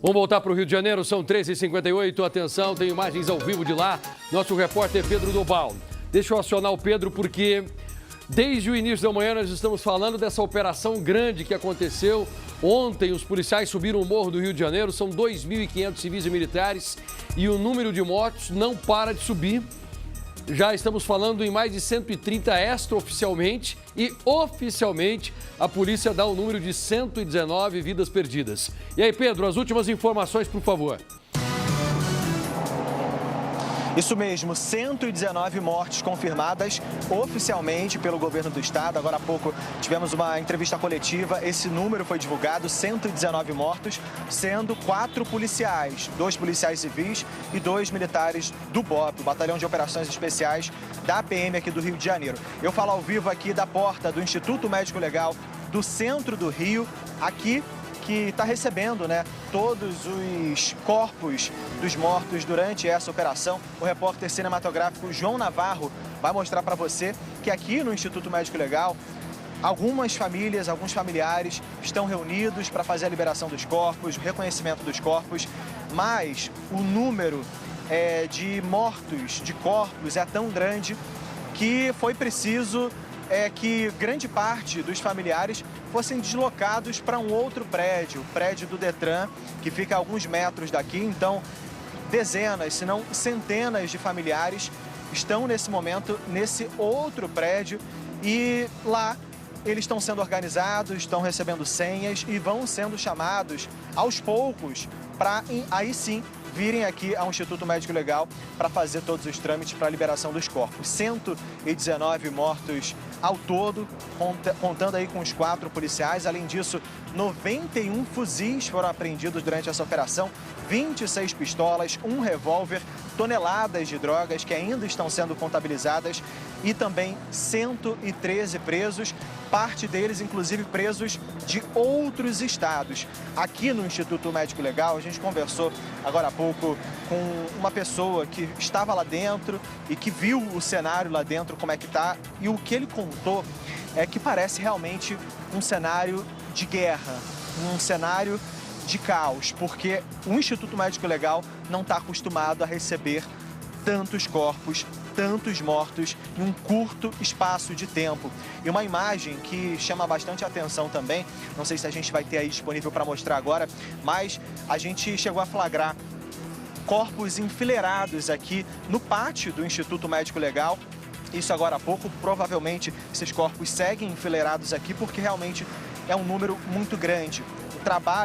Vamos voltar para o Rio de Janeiro, são 13h58. Atenção, tem imagens ao vivo de lá. Nosso repórter Pedro Dobal. Deixa eu acionar o Pedro porque desde o início da manhã nós estamos falando dessa operação grande que aconteceu. Ontem os policiais subiram o morro do Rio de Janeiro, são 2.500 civis e militares e o número de mortos não para de subir. Já estamos falando em mais de 130 extraoficialmente e oficialmente a polícia dá o número de 119 vidas perdidas. E aí, Pedro, as últimas informações, por favor. Isso mesmo, 119 mortes confirmadas oficialmente pelo governo do estado. Agora há pouco tivemos uma entrevista coletiva, esse número foi divulgado, 119 mortos, sendo 4 policiais, 2 policiais civis e 2 militares do BOP, o Batalhão de Operações Especiais da PM aqui do Rio de Janeiro. Eu falo ao vivo aqui da porta do Instituto Médico Legal do centro do Rio, aqui que está recebendo, todos os corpos dos mortos durante essa operação. O repórter cinematográfico João Navarro vai mostrar para você que aqui no Instituto Médico Legal, algumas famílias, alguns familiares estão reunidos para fazer a liberação dos corpos, o reconhecimento dos corpos, mas o número de mortos, de corpos, é tão grande que foi preciso que grande parte dos familiares fossem deslocados para um outro prédio, o prédio do Detran, que fica a alguns metros daqui. Então, dezenas, se não centenas de familiares estão nesse momento nesse outro prédio e lá eles estão sendo organizados, estão recebendo senhas e vão sendo chamados aos poucos para aí sim virem aqui ao Instituto Médico Legal para fazer todos os trâmites para a liberação dos corpos. 119 mortos ao todo, contando aí com os 4 policiais. Além disso, 91 fuzis foram apreendidos durante essa operação, 26 pistolas, 1 revólver, toneladas de drogas que ainda estão sendo contabilizadas e também 113 presos, parte deles, inclusive, presos de outros estados. Aqui no Instituto Médico Legal, a gente conversou agora há pouco com uma pessoa que estava lá dentro e que viu o cenário lá dentro, como é que tá, e o que ele contou é que parece realmente um cenário de guerra, um cenário de caos, porque o Instituto Médico Legal não está acostumado a receber tantos corpos, tantos mortos em um curto espaço de tempo. E uma imagem que chama bastante atenção também, não sei se a gente vai ter aí disponível para mostrar agora, mas a gente chegou a flagrar corpos enfileirados aqui no pátio do Instituto Médico Legal. Isso agora há pouco, provavelmente esses corpos seguem enfileirados aqui porque realmente é um número muito grande.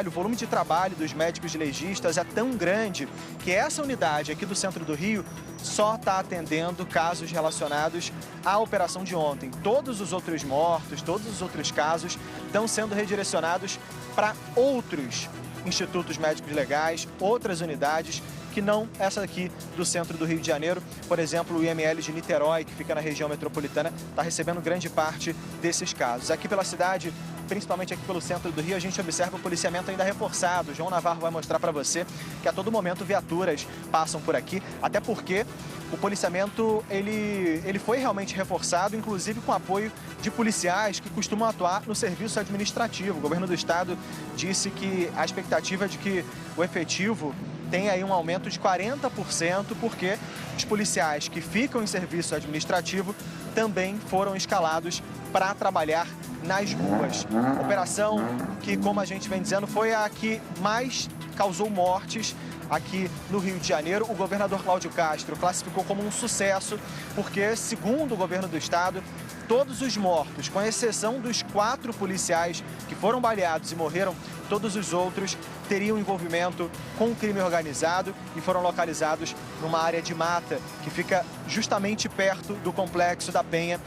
O volume de trabalho dos médicos legistas é tão grande que essa unidade aqui do centro do Rio só está atendendo casos relacionados à operação de ontem. Todos os outros mortos, todos os outros casos estão sendo redirecionados para outros institutos médicos legais, outras unidades, que não essa aqui do centro do Rio de Janeiro. Por exemplo, o IML de Niterói, que fica na região metropolitana, está recebendo grande parte desses casos. Aqui pela cidade, principalmente aqui pelo centro do Rio, a gente observa o policiamento ainda reforçado. O João Navarro vai mostrar para você que a todo momento viaturas passam por aqui, até porque o policiamento ele foi realmente reforçado, inclusive com apoio de policiais que costumam atuar no serviço administrativo. O governo do estado disse que a expectativa é de que o efetivo tem aí um aumento de 40%, porque os policiais que ficam em serviço administrativo também foram escalados para trabalhar nas ruas. Operação que, como a gente vem dizendo, foi a que mais causou mortes aqui no Rio de Janeiro. O governador Cláudio Castro classificou como um sucesso, porque, segundo o governo do estado, todos os mortos, com exceção dos 4 policiais que foram baleados e morreram, todos os outros teriam envolvimento com o crime organizado e foram localizados numa área de mata que fica justamente perto do Complexo da Penha.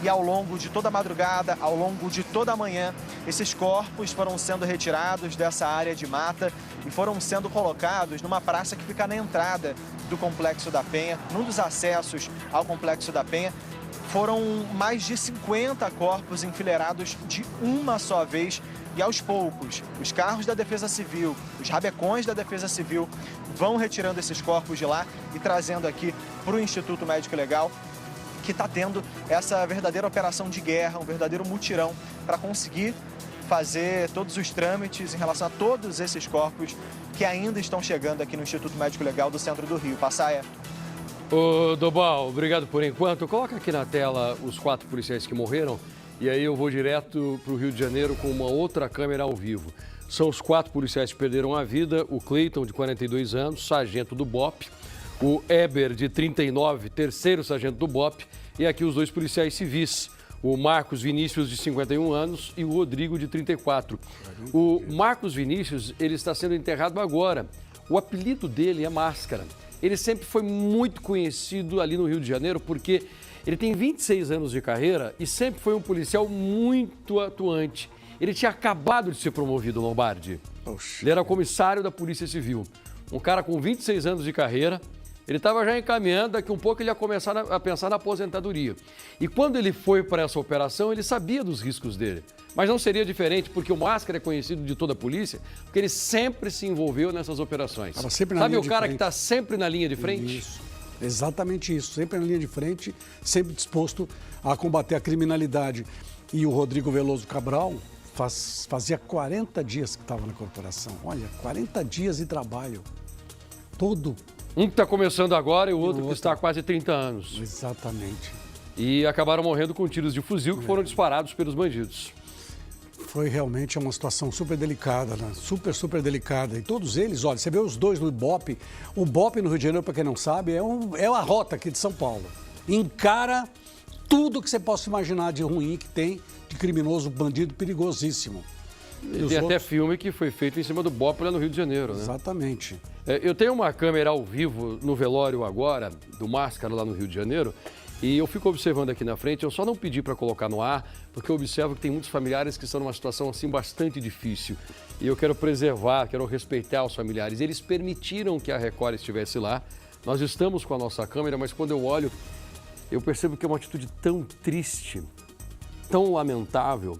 E ao longo de toda a madrugada, ao longo de toda a manhã, esses corpos foram sendo retirados dessa área de mata e foram sendo colocados numa praça que fica na entrada do Complexo da Penha, num dos acessos ao Complexo da Penha. Foram mais de 50 corpos enfileirados de uma só vez e, aos poucos, os carros da Defesa Civil, os rabecões da Defesa Civil vão retirando esses corpos de lá e trazendo aqui para o Instituto Médico Legal, que está tendo essa verdadeira operação de guerra, um verdadeiro mutirão para conseguir fazer todos os trâmites em relação a todos esses corpos que ainda estão chegando aqui no Instituto Médico Legal do Centro do Rio. Passaia. Ô, Dobal, obrigado por enquanto. Coloca aqui na tela os 4 policiais que morreram e aí eu vou direto para o Rio de Janeiro com uma outra câmera ao vivo. São os 4 policiais que perderam a vida, o Cleiton, de 42 anos, sargento do BOP, o Eber, de 39, terceiro sargento do BOP, e aqui os 2 policiais civis, o Marcos Vinícius, de 51 anos, e o Rodrigo, de 34. O Marcos Vinícius, ele está sendo enterrado agora. O apelido dele é Máscara. Ele sempre foi muito conhecido ali no Rio de Janeiro porque ele tem 26 anos de carreira e sempre foi um policial muito atuante. Ele tinha acabado de ser promovido, Lombardi. Ele era comissário da Polícia Civil. Um cara com 26 anos de carreira, ele estava já encaminhando, daqui um pouco ele ia começar a pensar na aposentadoria. E quando ele foi para essa operação, ele sabia dos riscos dele. Mas não seria diferente, porque o Máscara é conhecido de toda a polícia, porque ele sempre se envolveu nessas operações. Sabe o cara que está sempre na linha de frente? Isso, exatamente isso. Sempre na linha de frente, sempre disposto a combater a criminalidade. E o Rodrigo Veloso Cabral fazia 40 dias que estava na corporação. Olha, 40 dias de trabalho. Tudo. Um que está começando agora e o outro que está há quase 30 anos. Exatamente. E acabaram morrendo com tiros de fuzil que foram disparados pelos bandidos. Foi realmente uma situação super delicada, né? Super delicada. E todos eles, olha, você vê os 2 no Ibope. O Ibope no Rio de Janeiro, para quem não sabe, é a rota aqui de São Paulo. Encara tudo que você possa imaginar de ruim que tem, de criminoso, bandido perigosíssimo. E tem até filme que foi feito em cima do Ibope lá no Rio de Janeiro, né? Exatamente. Eu tenho uma câmera ao vivo no velório agora, do Máscara lá no Rio de Janeiro, e eu fico observando aqui na frente. Eu só não pedi para colocar no ar, porque eu observo que tem muitos familiares que estão numa situação assim bastante difícil. E eu quero preservar, quero respeitar os familiares. Eles permitiram que a Record estivesse lá. Nós estamos com a nossa câmera, mas quando eu olho, eu percebo que é uma atitude tão triste, tão lamentável.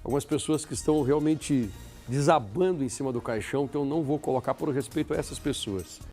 Algumas pessoas que estão realmente desabando em cima do caixão, então eu não vou colocar por respeito a essas pessoas.